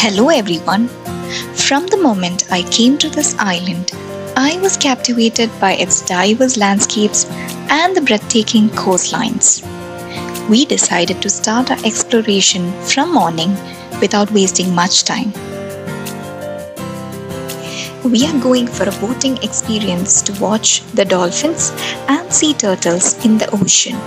Hello everyone. From the moment I came to this island, I was captivated by its diverse landscapes and the breathtaking coastlines. We decided to start our exploration from morning without wasting much time. We are going for a boating experience to watch the dolphins and sea turtles in the ocean.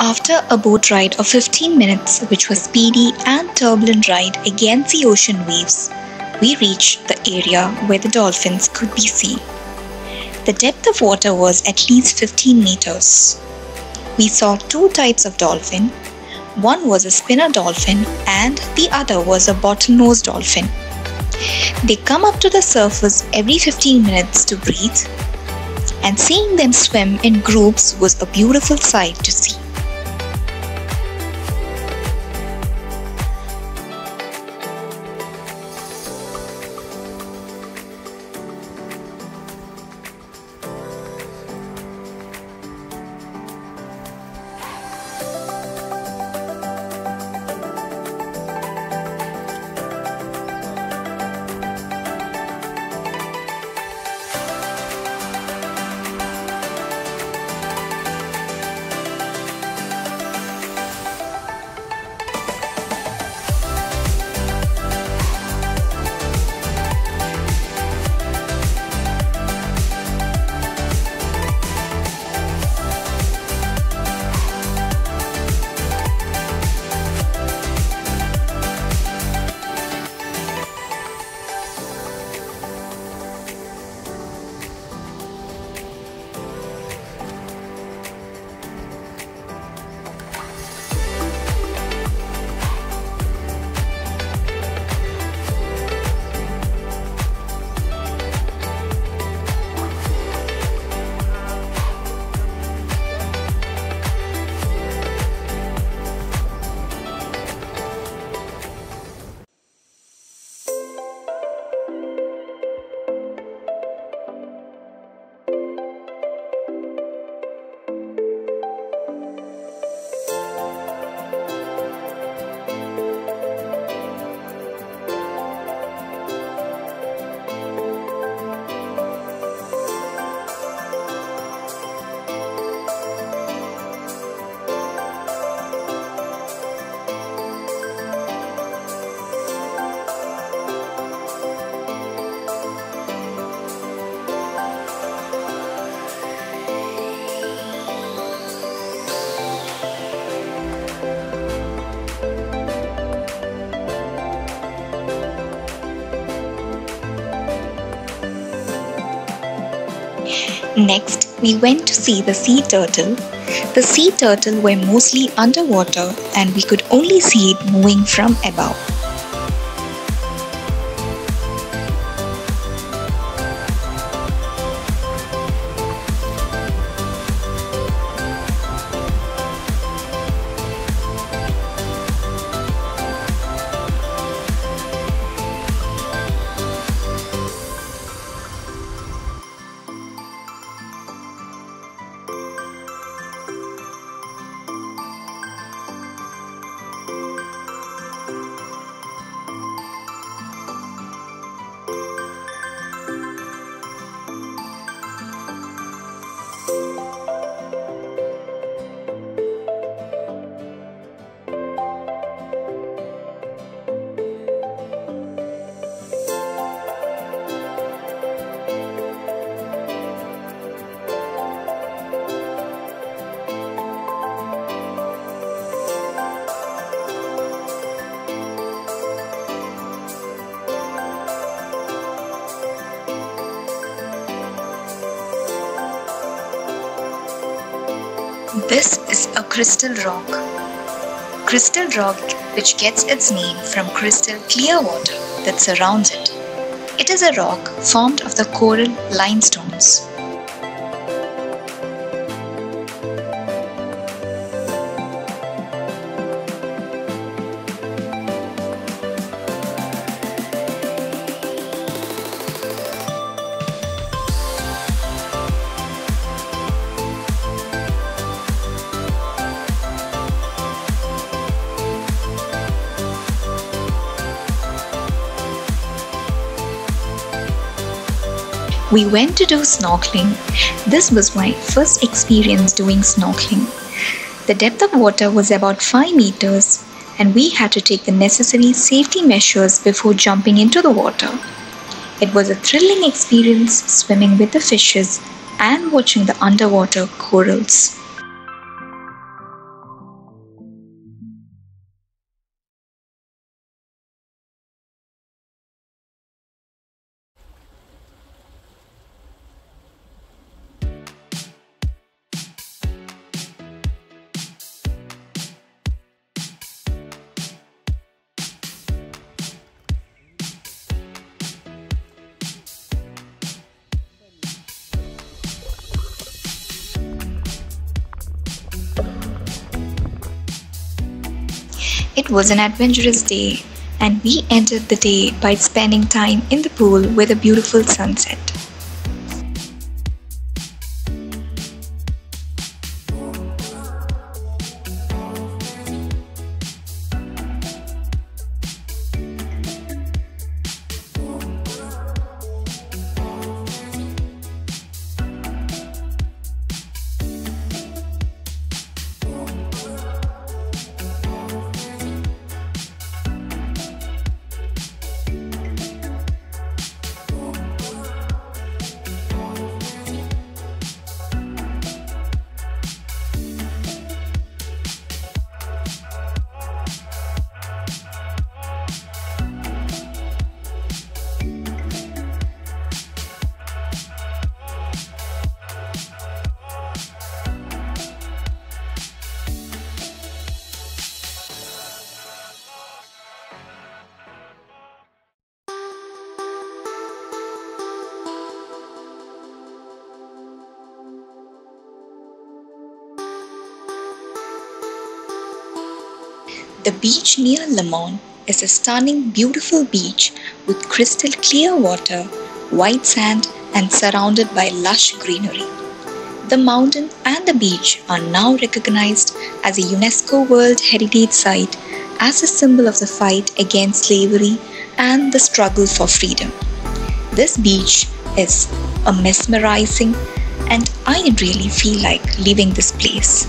After a boat ride of 15 minutes, which was speedy and turbulent ride against the ocean waves, we reached the area where the dolphins could be seen. The depth of water was at least 15 meters. We saw two types of dolphin. One was a spinner dolphin and the other was a bottlenose dolphin. They come up to the surface every 15 minutes to breathe, and seeing them swim in groups was a beautiful sight to see. Next, we went to see the sea turtle. The sea turtle were mostly underwater and we could only see it moving from above. This is a crystal rock. Crystal rock which gets its name from crystal clear water that surrounds it. It is a rock formed of the coral limestones. We went to do snorkeling. This was my first experience doing snorkeling. The depth of water was about 5 meters and we had to take the necessary safety measures before jumping into the water. It was a thrilling experience swimming with the fishes and watching the underwater corals. It was an adventurous day, and we ended the day by spending time in the pool with a beautiful sunset. The beach near Lemon is a stunning, beautiful beach with crystal clear water, white sand, and surrounded by lush greenery. The mountain and the beach are now recognized as a UNESCO World Heritage Site as a symbol of the fight against slavery and the struggle for freedom. This beach is mesmerizing, and I really feel like leaving this place.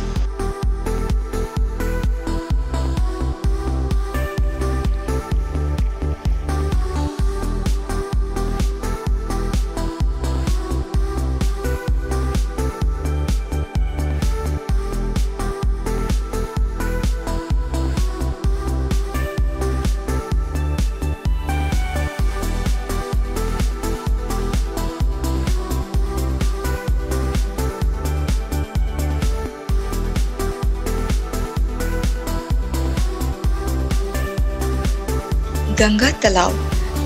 Ganga Talab,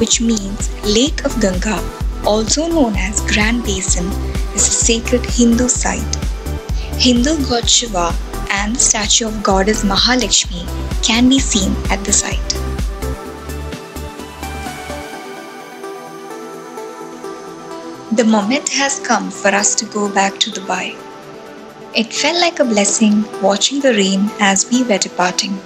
which means Lake of Ganga, also known as Grand Basin, is a sacred Hindu site. Hindu god Shiva and the statue of goddess Mahalakshmi can be seen at the site. The moment has come for us to go back to Dubai. It felt like a blessing watching the rain as we were departing.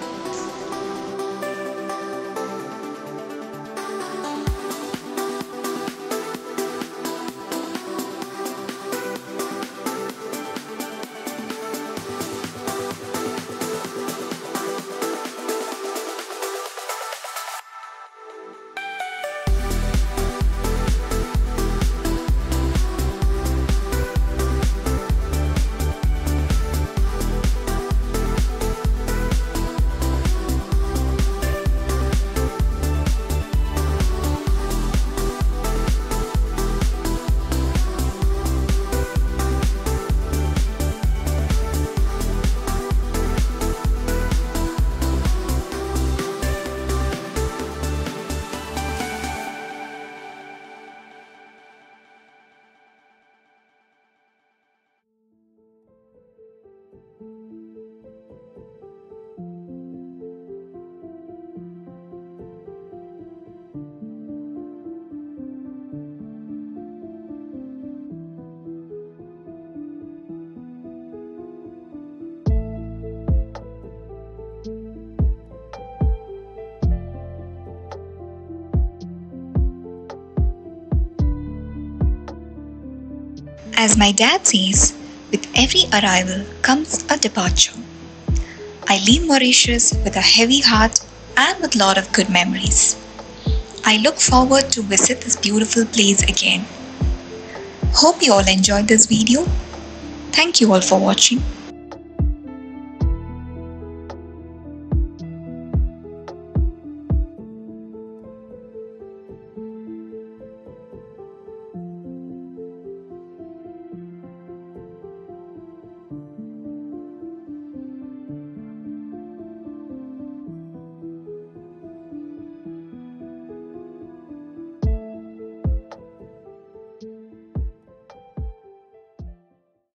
As my dad says, with every arrival comes a departure. I leave Mauritius with a heavy heart and with a lot of good memories. I look forward to visit this beautiful place again. Hope you all enjoyed this video. Thank you all for watching.